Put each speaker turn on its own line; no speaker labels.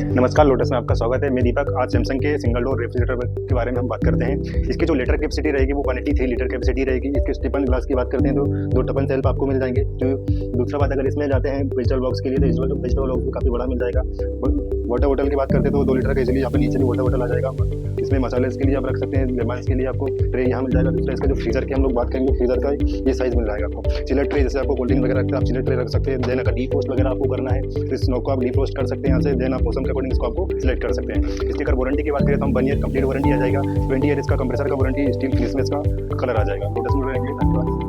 नमस्कार, लोटस में आपका स्वागत है। मैं दीपक। आज सैमसंग के सिंगल डोर रेफ्रिजरेटर के बारे में हम बात करते हैं। इसकी जो लीटर कैपेसिटी रहेगी वो 183 लीटर कैपेसिटी रहेगी। इसके स्टीफन ग्लास की बात करते हैं तो 2 टफन शेल्फ आपको मिल जाएंगे। जो दूसरा बात अगर इसमें जाते हैं वेजिटेबल बॉक्स के लिए तो वेजिटेबल बॉक्स भी काफ़ी बड़ा मिल जाएगा। वाटर बॉटल की बात करते हैं तो 2 लीटर का इजीली यहाँ पर नीचे भी वाटर बॉटल आ जाएगा। इसमें मसाले के लिए आप रख सकते हैं, लेमन्स के लिए आपको ट्रे यहाँ मिल जाएगा। दूसरा इसका जो फ्रीजर की हम लोग बात करेंगे, फ्रीजर का ये साइज़ मिल जाएगा आपको। चिलर ट्रे, जैसे आपको कोल्ड ड्रिंक वगैरह रखते हैं आप चिलर ट्रे रख सकते हैं। देन अगर डीफ्रोस्ट वगैरह आपको करना है तो स्नो को आप डीफ्रोस्ट कर सकते हैं यहाँ से। देन आप मौसम के अकॉर्डिंग इसको आपको सिलेक्ट कर सकते हैं। इसकी अगर वारंटी की बात करें तो हम 1 ईयर कंप्लीट वारंटी आ जाएगा। 20 ईयर इसका कंप्रेसर का वारंटी, स्टील फिनिश में इसका कलर आ जाएगा। लोटस में रहेंगे। धन्यवाद।